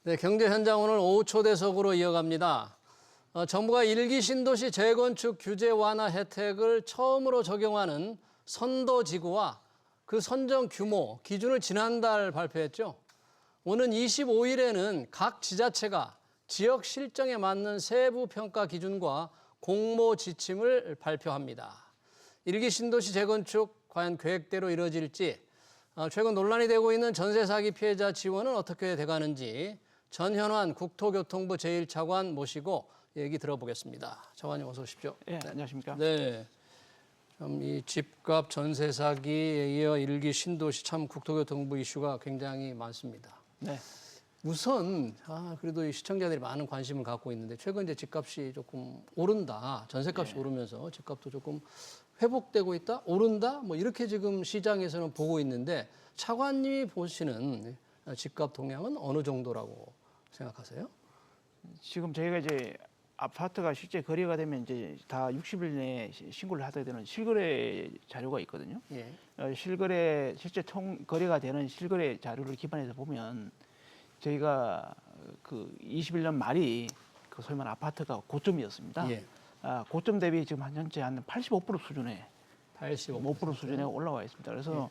네, 경제 현장 오늘 오후 초대석으로 이어갑니다. 정부가 일기 신도시 재건축 규제 완화 혜택을 처음으로 적용하는 선도지구와 그 선정 규모, 기준을 지난달 발표했죠. 오는 25일에는 각 지자체가 지역 실정에 맞는 세부 평가 기준과 공모 지침을 발표합니다. 일기 신도시 재건축 과연 계획대로 이루어질지, 최근 논란이 되고 있는 전세 사기 피해자 지원은 어떻게 돼가는지 전현환 국토교통부 제1차관 모시고 얘기 들어보겠습니다. 차관님 어서 오십시오. 네, 안녕하십니까. 네. 이 집값 전세 사기에 이어 일기 신도시 참 국토교통부 이슈가 굉장히 많습니다. 네. 우선 그래도 이 시청자들이 많은 관심을 갖고 있는데 최근 이제 집값이 조금 오른다. 전세값이 오르면서 집값도 조금 회복되고 있다, 오른다, 뭐 이렇게 지금 시장에서는 보고 있는데 차관님이 보시는 집값 동향은 어느 정도라고 생각하세요? 지금 저희가 이제 아파트가 실제 거래가 되면 이제 다 60일 내에 신고를 하게 되는 실거래 자료가 있거든요. 예. 실거래 실제 총 거래가 되는 실거래 자료를 기반해서 보면 저희가 그 21년 말이 그 소위 말하는 아파트가 고점이었습니다. 예. 고점 대비 지금 현재 한 85% 수준에 85% 수준에 올라와 있습니다. 그래서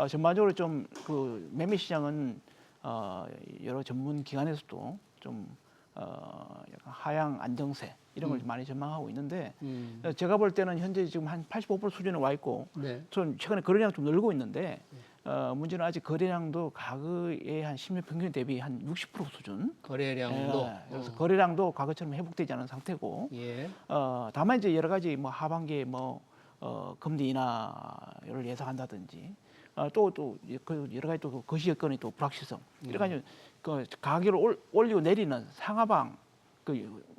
전반적으로 좀 그 매매 시장은 여러 전문 기관에서도 좀 약간 하향 안정세 이런 걸 많이 전망하고 있는데 제가 볼 때는 현재 지금 한 85% 수준에 와 있고 네. 좀 최근에 거래량 좀 늘고 있는데 문제는 아직 거래량도 과거의 한 10년 평균 대비 한 60% 수준. 거래량도. 그래서 거래량도 과거처럼 회복되지 않은 상태고. 예. 다만 이제 여러 가지 뭐 하반기에 뭐 금리 인하를 예상한다든지 또 그 여러 가지 또 거시 여건이 또 불확실성 여러 가지 그 가격을 올리고 내리는 상하방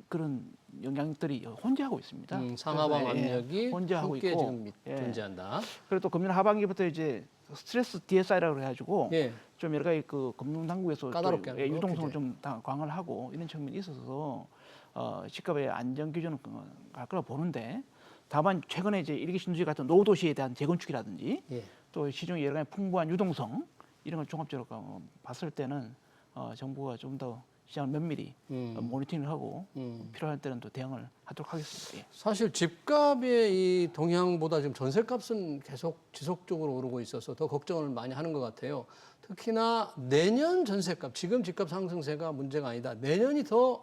그런 영향들이 혼재하고 있습니다. 상하방 압력이 혼재하고 함께 있고 지금 존재한다. 그리고 또 금년 하반기부터 이제 스트레스 DSI라고 해가지고 예. 좀 여러 가지 그 금융 당국에서 까다롭게 하는 거, 유동성을 규제. 좀 강화를 하고 이런 측면이 있어서 집값의 안정 기준은 갈 거라 보는데 다만 최근에 이제 일기 신도시 같은 노후도시에 대한 재건축이라든지 예. 또 시중에 여러 가지 풍부한 유동성 이런 걸 종합적으로 봤을 때는 정부가 좀 더 시장을 면밀히 모니터링을 하고 필요할 때는 또 대응을 하도록 하겠습니다. 예. 사실 집값의 이 동향보다 지금 전세값은 계속 지속적으로 오르고 있어서 더 걱정을 많이 하는 것 같아요. 특히나 내년 전세값, 지금 집값 상승세가 문제가 아니다. 내년이 더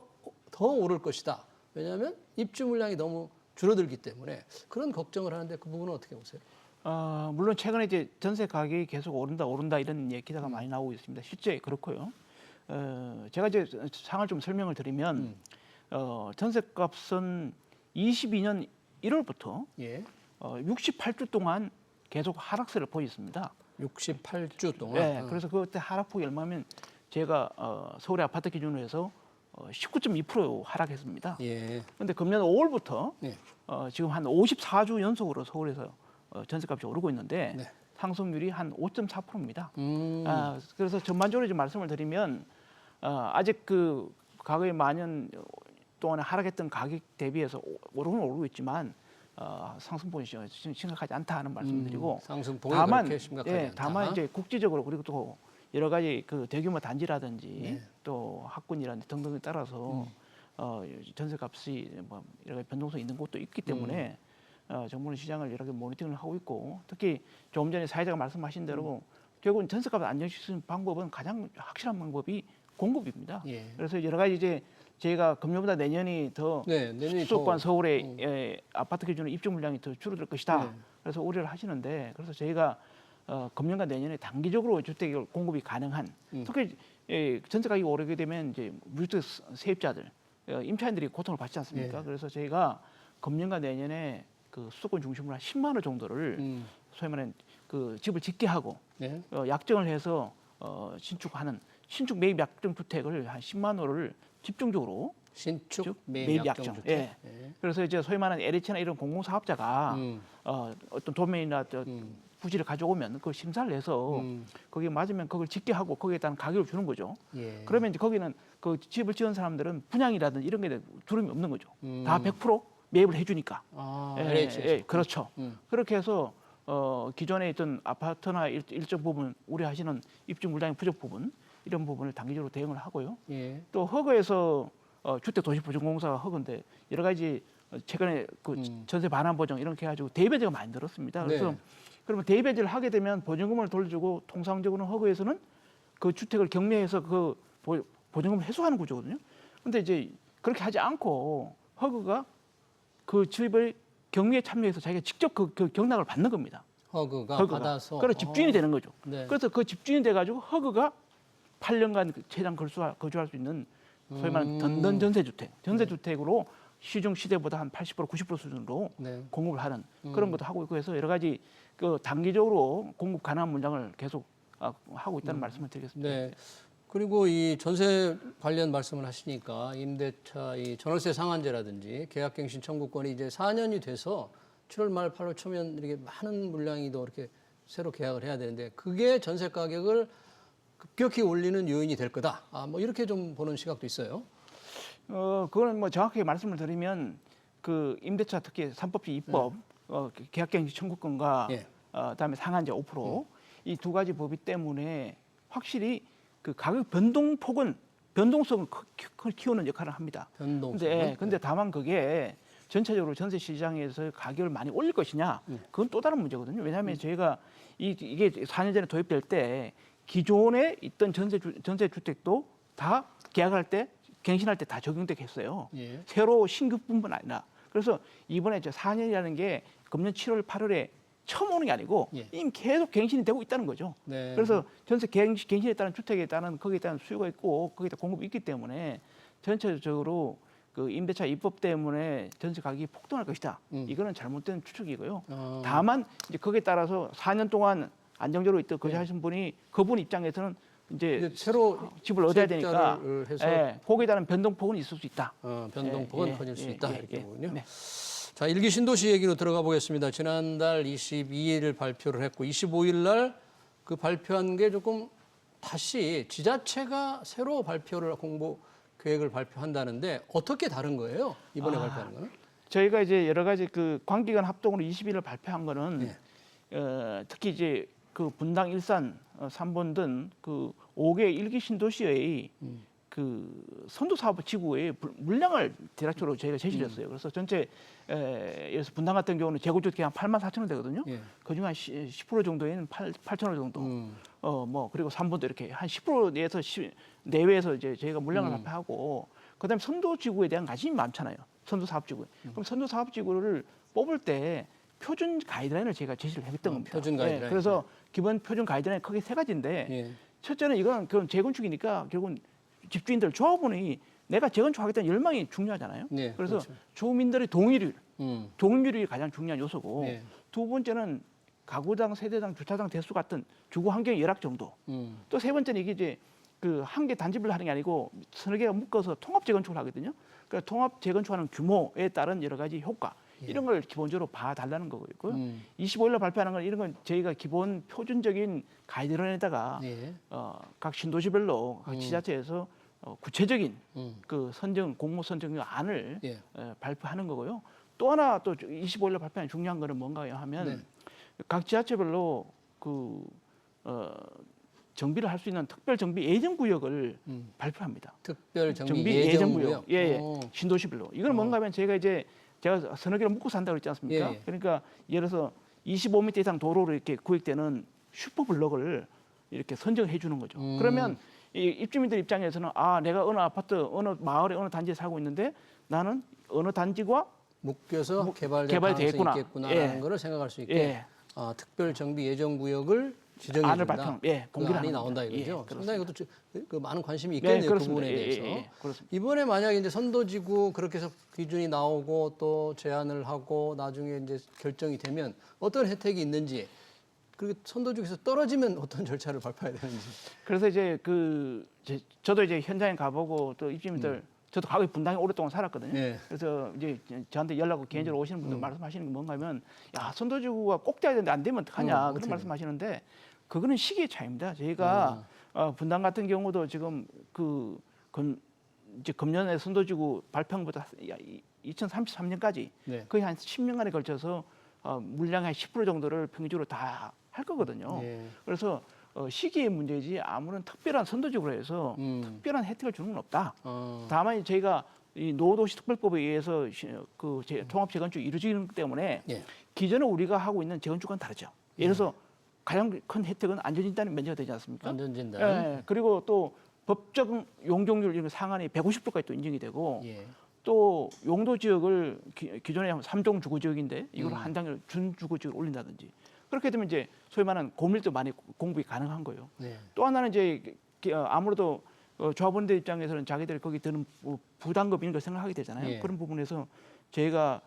오를 것이다. 왜냐하면 입주 물량이 너무 줄어들기 때문에 그런 걱정을 하는데 그 부분은 어떻게 보세요? 물론 최근에 이제 전세 가격이 계속 오른다 이런 기사가 많이 나오고 있습니다. 실제 그렇고요. 제가 이제 상황을 좀 설명을 드리면 전세값은 22년 1월부터 예. 68주 동안 계속 하락세를 보였습니다. 68주 동안. 네, 그래서 그때 하락폭이 얼마면 제가 서울의 아파트 기준으로 해서 19.2% 하락했습니다. 예. 그런데 금년 5월부터 예. 지금 한 54주 연속으로 서울에서 전세값이 오르고 있는데 네. 상승률이 한 5.4%입니다. 그래서 전반적으로 좀 말씀을 드리면 아직 그 과거에 만년 동안에 하락했던 가격 대비해서 오르고 있지만 상승폭이 심각하지 않다 하는 말씀드리고 상승폭이 다만 그렇게 심각하지 않다. 다만 이제 국지적으로 그리고 또 여러 가지 그 대규모 단지라든지 네. 또 학군이라든지 등등에 따라서 전세값이 뭐 여러 가지 변동성이 있는 곳도 있기 때문에 정부는 시장을 여러 개 모니터링을 하고 있고 특히 조금 전에 사회자가 말씀하신 대로 결국은 전세값을 안정시키는 방법은 가장 확실한 방법이 공급입니다. 예. 그래서 여러 가지 이제 저희가 금년보다 내년이 더 내년이 수도권 더, 서울의 아파트 기준으로 입주 물량이 더 줄어들 것이다. 네. 그래서 우려를 하시는데 그래서 저희가 금년과 내년에 단기적으로 주택 공급이 가능한 특히 전세 가격이 오르게 되면 이제 무주택 세입자들 임차인들이 고통을 받지 않습니까? 예. 그래서 저희가 금년과 내년에 그 수도권 중심으로 한 10만 호 정도를 소위 말하는 그 집을 짓게 하고 네. 약정을 해서 신축 매입 약정 주택을 한 10만 호를 집중적으로 신축 매입 약정. 주택. 예. 그래서 이제 소위 말하는 LH나 이런 공공사업자가 어떤 도면이나 부지를 가져오면 그걸 심사를 해서 거기에 맞으면 그걸 짓게 하고 거기에 따른 가격을 주는 거죠. 예. 그러면 이제 거기는 그 집을 지은 사람들은 분양이라든지 이런 게 두려움이 없는 거죠. 다 100% 매입을 해주니까. LH에서. 그렇죠. 그렇게 해서 기존에 있던 아파트나 일정 부분 우려하시는 입주 물량의 부족 부분 이런 부분을 단기적으로 대응을 하고요. 예. 또 허그에서 주택도시보증공사가 허그인데 여러 가지 최근에 그 전세 반환 보증 이렇게 해가지고 대배제가 많이 늘었습니다. 그래서 네. 그러면 대배제를 하게 되면 보증금을 돌려주고 통상적으로 허그에서는 그 주택을 경매해서 그 보증금을 회수하는 구조거든요. 근데 이제 그렇게 하지 않고 허그가 그 집을 경매에 참여해서 자기가 직접 그 경락을 받는 겁니다. 허그가 받아서. 그래서 집주인이 되는 거죠. 네. 그래서 그 집주인이 돼가지고 허그가 8년간 최장 거주할 수 있는 소위 말하는 던던 전세주택으로 시중 시대보다 한 80% 90% 수준으로 네. 공급을 하는 그런 것도 하고 있고 해서 여러 가지 그 단기적으로 공급 가능한 물량을 계속 하고 있다는 말씀을 드리겠습니다. 네. 그리고 이 전세 관련 말씀을 하시니까 임대차 이 전월세 상한제라든지 계약갱신 청구권이 이제 4년이 돼서 7월 말 8월 초면 이렇게 많은 물량이 더 이렇게 새로 계약을 해야 되는데 그게 전세 가격을 급격히 올리는 요인이 될 거다. 뭐 이렇게 좀 보는 시각도 있어요. 그거는 뭐 정확하게 말씀을 드리면 그 임대차 특히 3법제 입법 계약갱신 청구권과 예. 그다음에 상한제 5% 이 두 가지 법이 때문에 확실히 그 가격 변동폭은 변동성을 키우는 역할을 합니다. 변동성은. 근데 다만 그게 전체적으로 전세 시장에서 가격을 많이 올릴 것이냐 그건 또 다른 문제거든요. 왜냐하면 저희가 이게 4년 전에 도입될 때 기존에 있던 전세 주택도 다 계약할 때 갱신할 때 다 적용되게 했어요. 예. 새로 신규뿐만 아니라 그래서 이번에 4년이라는 게 금년 7월 8월에 처음 오는 게 아니고 예. 이미 계속 갱신이 되고 있다는 거죠. 네. 그래서 전세 갱신에 따른 주택에 따른 거기에 따른 수요가 있고 거기에 공급이 있기 때문에 전체적으로 그 임대차 입법 때문에 전세 가격이 폭등할 것이다. 이거는 잘못된 추측이고요. 다만 이제 거기에 따라서 4년 동안 안정적으로 있던 거주하신 분이 그분 입장에서는 이제 새로 집을 얻어야 되니까 세입자를 해서 거기에 따른 변동폭은 있을 수 있다. 변동폭은 커질 수 있다 이렇게 보군요. 네. 자, 일기 신도시 얘기로 들어가 보겠습니다. 지난달 22일 발표를 했고 25일 날 그 발표한 게 조금 다시 지자체가 새로 발표를 공보 계획을 발표한다는데 어떻게 다른 거예요? 이번에 발표하는 거는? 저희가 이제 여러 가지 그 관기관 합동으로 20일을 발표한 거는 네. 특히 이제 그 분당, 일산, 3번 등 그 5개 일기 신도시의 그 선도 사업 지구의 물량을 대략적으로 저희가 제시를 했어요. 그래서 전체 예를 들어서 분당 같은 경우는 재건축이 한 84,000원 되거든요. 예. 그중에 한 10% 정도에는 8,000원 정도. 뭐 그리고 3번도 이렇게 한 10% 내에서 내외에서 이제 저희가 물량을 발표하고 그다음에 선도 지구에 대한 관심이 많잖아요. 선도 사업 지구에. 그럼 선도 사업 지구를 뽑을 때 표준 가이드라인을 제가 제시를 했던 겁니다. 표준 가이드라인. 그래서 기본 표준 가이드라인 크게 세 가지인데 예. 첫째는 이건 그런 재건축이니까 결국은 집주인들 조합원이 내가 재건축하겠다는 열망이 중요하잖아요. 네, 그래서 그렇죠. 주민들의 동의율이 가장 중요한 요소고 네. 두 번째는 가구당, 세대당, 주차장 대수 같은 주거 환경 열악 정도. 또 세 번째는 이게 이제 그 한 개 단집을 하는 게 아니고 서너 개가 묶어서 통합 재건축을 하거든요. 그러니까 통합 재건축하는 규모에 따른 여러 가지 효과 이런 걸 기본적으로 봐달라는 거고요. 25일 날 발표하는 건 이런 건 저희가 기본 표준적인 가이드라인에다가 예. 각 신도시별로 각 지자체에서 구체적인 그 공모 선정 안을 예. 발표하는 거고요. 또 하나 또 25일 날 발표한 중요한 거는 뭔가요 하면 네. 각 지자체별로 정비를 할 수 있는 특별 정비 예정 구역을 발표합니다. 특별 정비 예정 구역. 예. 신도시별로. 이건 뭔가 하면 제가 서너 개를 묶고 산다고 그랬지 않습니까? 예. 그러니까 예를 들어서 25m 이상 도로로 이렇게 구획되는 슈퍼블럭을 이렇게 선정해 주는 거죠. 그러면 이 입주민들 입장에서는 내가 어느 아파트, 어느 마을에, 어느 단지에 살고 있는데 나는 어느 단지과 묶여서 개발될 개발되겠구나. 가능성이 있겠구나라는 예. 거를 생각할 수 있게 예. 특별 정비 예정 구역을 지정해 안을 준다. 발표, 그 공개를 안이 하는 나온다 겁니다. 이거죠. 예, 상당히 그것도 그 많은 관심이 네, 있겠네요. 그 그렇습니다. 부분에 대해서. 그렇습니다. 이번에 만약에 이제 선도지구 그렇게 해서 기준이 나오고 또 제안을 하고 나중에 이제 결정이 되면 어떤 혜택이 있는지 그리고 선도지구에서 떨어지면 어떤 절차를 밟아야 되는지. 그래서 이제 저도 이제 현장에 가보고 또 입주민들 저도 과거에 분당에 오랫동안 살았거든요. 예. 그래서 이제 저한테 연락을 개인적으로 오시는 분들 말씀하시는 게 뭔가 하면 선도지구가 꼭 돼야 되는데 안 되면 어떡하냐 그런 말씀하시는데 그거는 시기의 차이입니다. 저희가 분당 같은 경우도 지금 이제 금년에 선도지구 발표부터 2033년까지 네. 거의 한 10년간에 걸쳐서 물량의 10% 정도를 평균적으로 다 할 거거든요. 예. 그래서 시기의 문제지 아무런 특별한 선도적으로 해서 특별한 혜택을 주는 건 없다. 어. 다만 저희가 이 노도시 특별법에 의해서 통합 재건축이 이루어지기 때문에 예. 기존에 우리가 하고 있는 재건축과는 다르죠. 예를 들어서 가장 큰 혜택은 안전진단이 면제가 되지 않습니까? 안전진단. 예, 그리고 또 법적 용적률 이런 상한이 150%까지 또 인정이 되고 예. 또 용도 지역을 기존에 하면 3종 주거 지역인데 이걸 한 단계로 준 주거 지역을 올린다든지 그렇게 되면 이제 소위 말하는 고밀도 많이 공급이 가능한 거예요. 네. 또 하나는 이제 아무래도 조합원들 입장에서는 자기들이 거기 드는 부담금 이런 걸 생각하게 되잖아요. 예. 그런 부분에서 저희가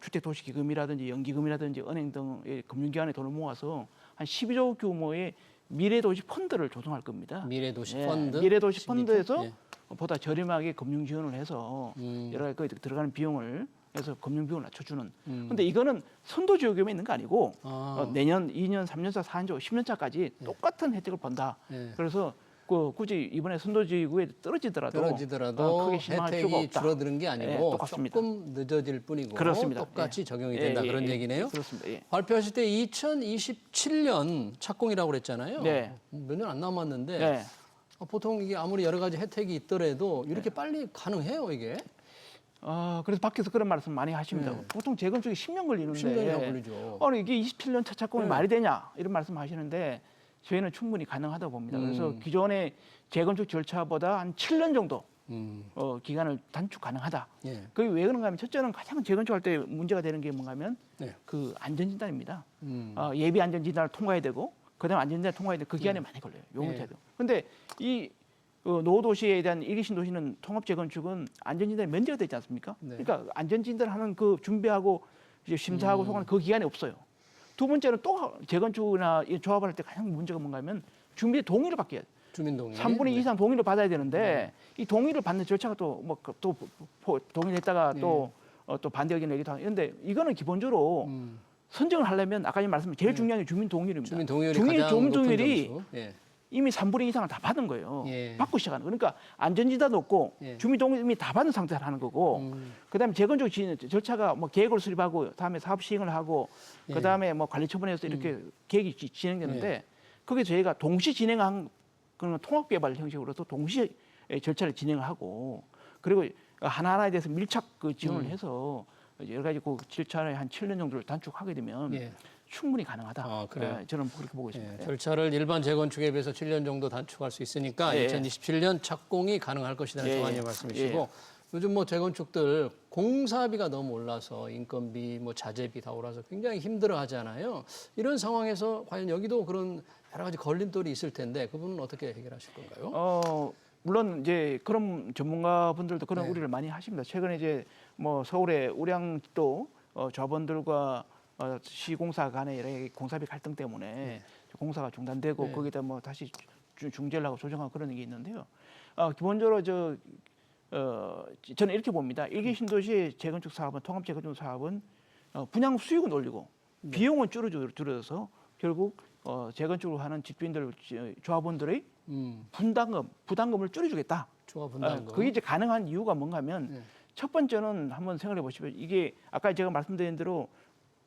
주택도시기금이라든지 연기금이라든지 은행 등의 금융기관에 돈을 모아서 한 12조 규모의 미래도시 펀드를 조성할 겁니다. 미래도시 예, 펀드. 미래도시 12조? 펀드에서 예. 보다 저렴하게 금융 지원을 해서 여러 가지 거기 들어가는 비용을 해서 금융 비용을 낮춰주는. 근데 이거는 선도 지역에만 있는 거 아니고 내년, 2년, 3년 차, 4년 차, 10년 차까지 똑같은 혜택을 본다. 예. 그래서 굳이 이번에 선도지구에 떨어지더라도 크게 실망할 필요가 혜택이 없다. 줄어드는 게 아니고 예, 똑같습니다. 조금 늦어질 뿐이고 그렇습니다. 똑같이 예. 적용이 된다 그런 얘기네요. 그렇습니다. 예. 발표하실 때 2027년 착공이라고 그랬잖아요. 네. 몇 년 안 남았는데 네. 보통 이게 아무리 여러 가지 혜택이 있더라도 이렇게 빨리 가능해요 이게? 그래서 밖에서 그런 말씀 많이 하십니다. 보통 재건축이 10년 걸리는데 10년이나 걸리죠. 아니 이게 27년 차 착공이 네. 말이 되냐 이런 말씀하시는데 저희는 충분히 가능하다 봅니다. 그래서 기존의 재건축 절차보다 한 7년 정도 기간을 단축 가능하다. 예. 그게 왜 그런가 하면 첫째는 가장 재건축할 때 문제가 되는 게 뭔가 하면 네. 그 안전진단입니다. 예비 안전진단을 통과해야 되고 그다음에 안전진단을 통과해야 되고 그 기간이 많이 걸려요. 요금제도. 네. 근데 이 노도시에 대한 일기 신도시는 통합 재건축은 안전진단이 면제가 되지 않습니까? 네. 그러니까 안전진단을 하는 그 준비하고 이제 심사하고 소관하는 그 기간이 없어요. 두 번째는 또 재건축이나 이 조합을 할 때 가장 문제가 뭔가 하면 준비 동의를 받게 해요. 주민 동의. 3분의 2 이상 동의를 받아야 되는데 이 동의를 받는 절차가 또 동의를 했다가 또 반대 의견을 내기도 하고 이런데 이거는 기본적으로 선정을 하려면 아까 말씀드린 제일 중요한 게 주민 동의율입니다. 주민 동의율이 가장 주민 높은 동의율이 점수. 예. 이미 3분의 2 이상을 다 받은 거예요. 예. 받고 시작하는 거. 그러니까 안전진단도 없고 예. 주민 동의 이미 다 받은 상태로 하는 거고 그다음에 재건축 절차가 뭐 계획을 수립하고 다음에 사업 시행을 하고 예. 그다음에 뭐 관리 처분해서 이렇게 계획이 진행되는데 예. 그게 저희가 동시 진행한 그런 통합 개발 형식으로서 동시에 절차를 진행을 하고 그리고 하나하나에 대해서 밀착 지원을 해서 여러 가지 그 절차를 한 7년 정도를 단축하게 되면 예. 충분히 가능하다. 아, 그래요? 네, 저는 그렇게 보고 있습니다. 예, 절차를 일반 재건축에 비해서 7년 정도 단축할 수 있으니까 예. 2027년 착공이 가능할 것이라는 예. 정한의 말씀이시고 요즘 뭐 재건축들 공사비가 너무 올라서 인건비, 뭐 자재비 다 올라서 굉장히 힘들어하잖아요. 이런 상황에서 과연 여기도 그런 여러 가지 걸림돌이 있을 텐데 그분은 어떻게 해결하실 건가요? 물론 이제 그런 전문가분들도 그런 네. 우려를 많이 하십니다. 최근에 이제 뭐 서울의 우량도 조합원들과 시공사 간의 여러 가지 공사비 갈등 때문에 공사가 중단되고 네. 거기다 뭐 다시 중재를 하고 조정하고 그런 게 있는데요. 기본적으로 저는 이렇게 봅니다. 일기 신도시 재건축 사업은 통합 재건축 사업은 분양 수익은 올리고 비용은 줄어들어서 결국 재건축을 하는 집주인들 조합원들의 부담금을 줄여주겠다. 조합 분담금. 그게 이제 가능한 이유가 뭔가 하면 네. 첫 번째는 한번 생각해 보시면 이게 아까 제가 말씀드린 대로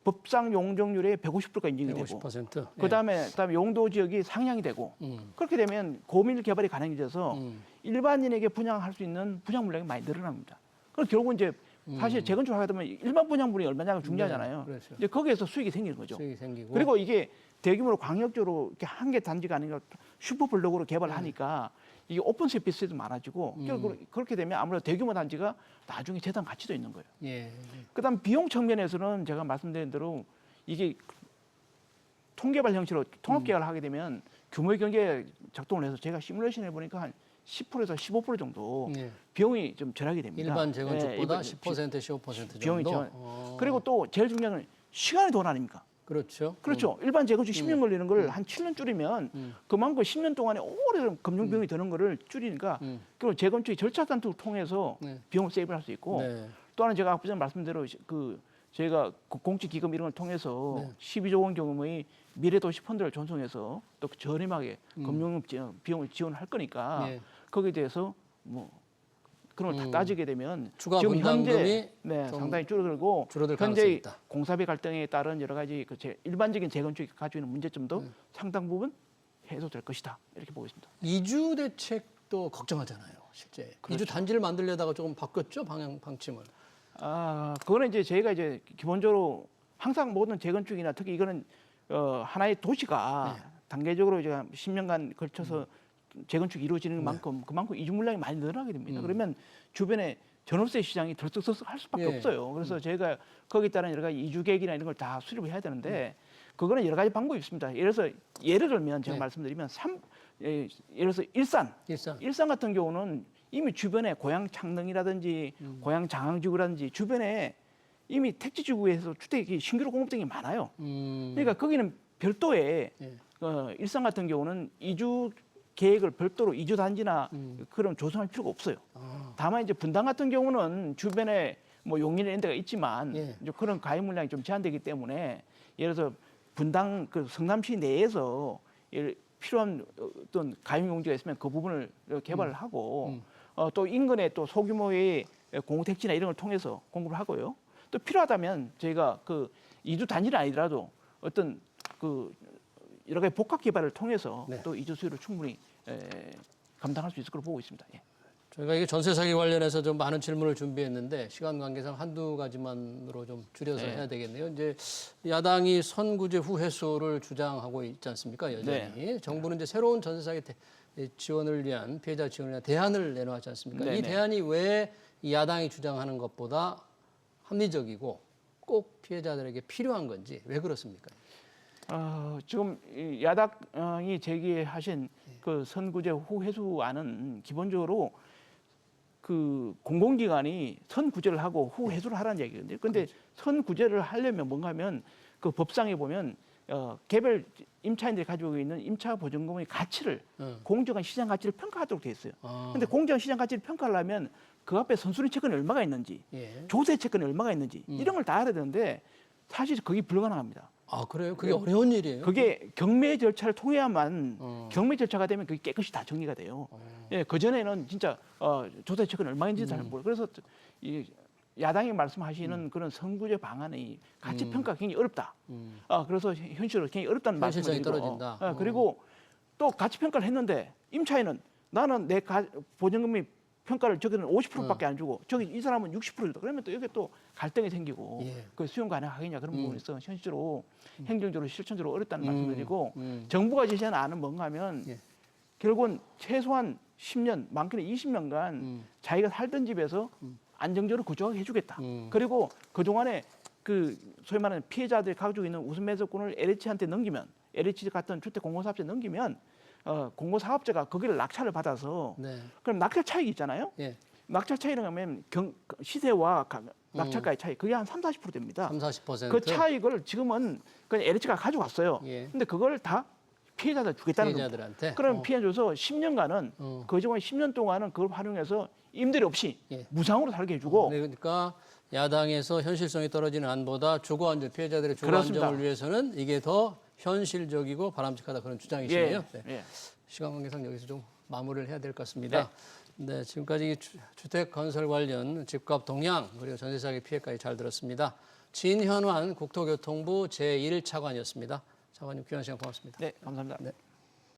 법상 용적률의 150%가 인정이 되고 150%. 그다음에 용도 지역이 상향이 되고 그렇게 되면 고밀 개발이 가능해져서 일반인에게 분양할 수 있는 분양 물량이 많이 늘어납니다. 그럼 결국은 이제 사실 재건축을 하게 되면 일반 분양분이 얼마냐가 중요하잖아요. 네, 그렇죠. 이제 거기에서 수익이 생기는 거죠. 수익이 생기고. 그리고 이게 대규모로 광역적으로 이렇게 한 개 단지가 아니라 슈퍼블록으로 개발을 하니까 이게 오픈 스페이스도 많아지고 결국 그렇게 되면 아무래도 대규모 단지가 나중에 재단 가치도 있는 거예요. 예. 그다음 비용 측면에서는 제가 말씀드린 대로 이게 통개발 형식으로 통합 계약을 하게 되면 규모의 경계에 작동을 해서 제가 시뮬레이션 해보니까 한 10%에서 15% 정도 예. 비용이 좀 절약이 됩니다. 일반 재건축보다 예, 10% 15% 정도. 비용이 그리고 또 제일 중요한 건 시간이 돈 아닙니까? 그렇죠. 그렇죠. 일반 재건축 10년 걸리는 걸 한 7년 줄이면 그만큼 10년 동안에 오래 금융 비용이 드는 거를 줄이니까 그리고 재건축의 절차 단축을 통해서 네. 비용을 세이브할 수 있고 네. 또 하나 제가 아까 전에 말씀대로 저희가 공직기금 이런 걸 통해서 12조 원 경험의 미래도시 펀드를 전송해서 또 저렴하게 금융 비용을 지원할 거니까 예. 거기에 대해서 뭐 그런 걸 다 따지게 되면 추가 지금 분담금이 현재 좀 상당히 줄어들고 줄어들 가능성이 현재 있다. 공사비 갈등에 따른 여러 가지 일반적인 재건축이 가지고 있는 문제점도 상당 부분 해소될 것이다 이렇게 보고 있습니다. 이주 대책도 걱정하잖아요, 실제. 그렇죠. 이주 단지를 만들려다가 조금 바뀌었죠, 방침을. 그거는 이제 저희가 이제 기본적으로 항상 모든 재건축이나 특히 이거는 하나의 도시가 단계적으로 이제 10년간 걸쳐서 재건축이 이루어지는 만큼 그만큼 이주 물량이 많이 늘어나게 됩니다. 그러면 주변에 전월세 시장이 덜썩덜썩할 수밖에 없어요. 그래서 저희가 거기에 따른 여러 가지 이주 계획이나 이런 걸 다 수립을 해야 되는데 그거는 여러 가지 방법이 있습니다. 예를 들면 제가 말씀드리면 예를 들어서 일산 같은 경우는 이미 주변에 고양 창릉이라든지 고양 장항지구라든지 주변에 이미 택지지구에서 주택이 신규로 공급된 게 많아요. 그러니까 거기는 별도의 일산 같은 경우는 이주 계획을 별도로 이주 단지나 그런 조성할 필요가 없어요. 다만 이제 분당 같은 경우는 주변에 뭐 용인에 이런 데가 있지만 이제 그런 가입 물량이 좀 제한되기 때문에 예를 들어서 분당 그 성남시 내에서 필요한 어떤 가입 용지가 있으면 그 부분을 개발을 하고 또 인근에 또 소규모의 공공택지나 이런 걸 통해서 공급을 하고요. 또 필요하다면 저희가 그 이주 단지는 아니더라도 어떤 그 여러 가지 복합 개발을 통해서 또 이주 수요를 충분히 감당할 수 있을 거로 보고 있습니다. 예. 저희가 이게 전세 사기 관련해서 좀 많은 질문을 준비했는데 시간 관계상 한두 가지만으로 좀 줄여서 해야 되겠네요. 이제 야당이 선구제 후회수를 주장하고 있지 않습니까? 여전히. 정부는 이제 새로운 전세 사기 지원을 위한 피해자 지원을 위한 대안을 내놓았지 않습니까? 이 대안이 왜 야당이 주장하는 것보다 합리적이고 꼭 피해자들에게 필요한 건지 왜 그렇습니까? 지금 야당이 제기하신 그 선구제 후회수안은 기본적으로 그 공공기관이 선구제를 하고 후회수를 하라는 얘기거든요. 그런데 선구제를 하려면 뭔가 하면 그 법상에 보면 개별 임차인들이 가지고 있는 임차 보증금의 가치를 공정한 시장 가치를 평가하도록 돼 있어요. 그런데 공정한 시장 가치를 평가하려면 그 앞에 선순위 채권이 얼마가 있는지, 조세 채권이 얼마가 있는지 이런 걸 다 알아야 되는데 사실 그게 불가능합니다. 아 그래요? 그게 어려운 일이에요? 그게 경매 절차를 통해야만 경매 절차가 되면 그게 깨끗이 다 정리가 돼요. 그 전에는 진짜 조세 채권 얼마인지 잘 모르고 그래서 이 야당이 말씀하시는 그런 선구제 방안의 가치 평가가 굉장히 어렵다. 그래서 현실적으로 굉장히 어렵다는 말씀을 드리고 떨어진다. 그리고 또 가치 평가를 했는데 임차인은 나는 내 보증금이 평가를 저기는 50%밖에 안 주고 저기 이 사람은 60% 주다. 그러면 또 여기 또 갈등이 생기고 그 수용 가능하겠냐 그런 부분에서 현실적으로 행정적으로 실천적으로 어렵다는 말씀을 드리고 정부가 제시한 안은 뭔가 하면 결국은 최소한 10년, 많게는 20년간 자기가 살던 집에서 안정적으로 거주하게 해주겠다. 그리고 그동안에 그 소위 말하는 피해자들이 가지고 있는 우선 매수권을 LH한테 넘기면 LH 같은 주택공공사업자에 넘기면 공공사업자가 거기를 낙찰을 받아서 그럼 낙찰 차익이 있잖아요. 낙찰 차이는 하면 시세와 낙찰가의 차이 그게 한 30-40% 됩니다. 30-40%. 그 차익을 지금은 그냥 LH가 가져갔어요. 근데 그걸 다 피해자들 주겠다는 피해자들한테. 그럼 피해 줘서 10년간은 그동안 10년 동안은 그걸 활용해서 임대료 없이 무상으로 살게 해주고. 그러니까 야당에서 현실성이 떨어지는 안보다 주거 안정 피해자들의 주거 안정을 위해서는 이게 더 현실적이고 바람직하다 그런 주장이시네요. 시간 관계상 여기서 좀 마무리를 해야 될 것 같습니다. 네, 지금까지 주택 건설 관련 집값 동향 그리고 전세 사기 피해까지 잘 들었습니다. 진현환 국토교통부 제1차관이었습니다. 차관님 귀한 시간 고맙습니다. 네, 감사합니다.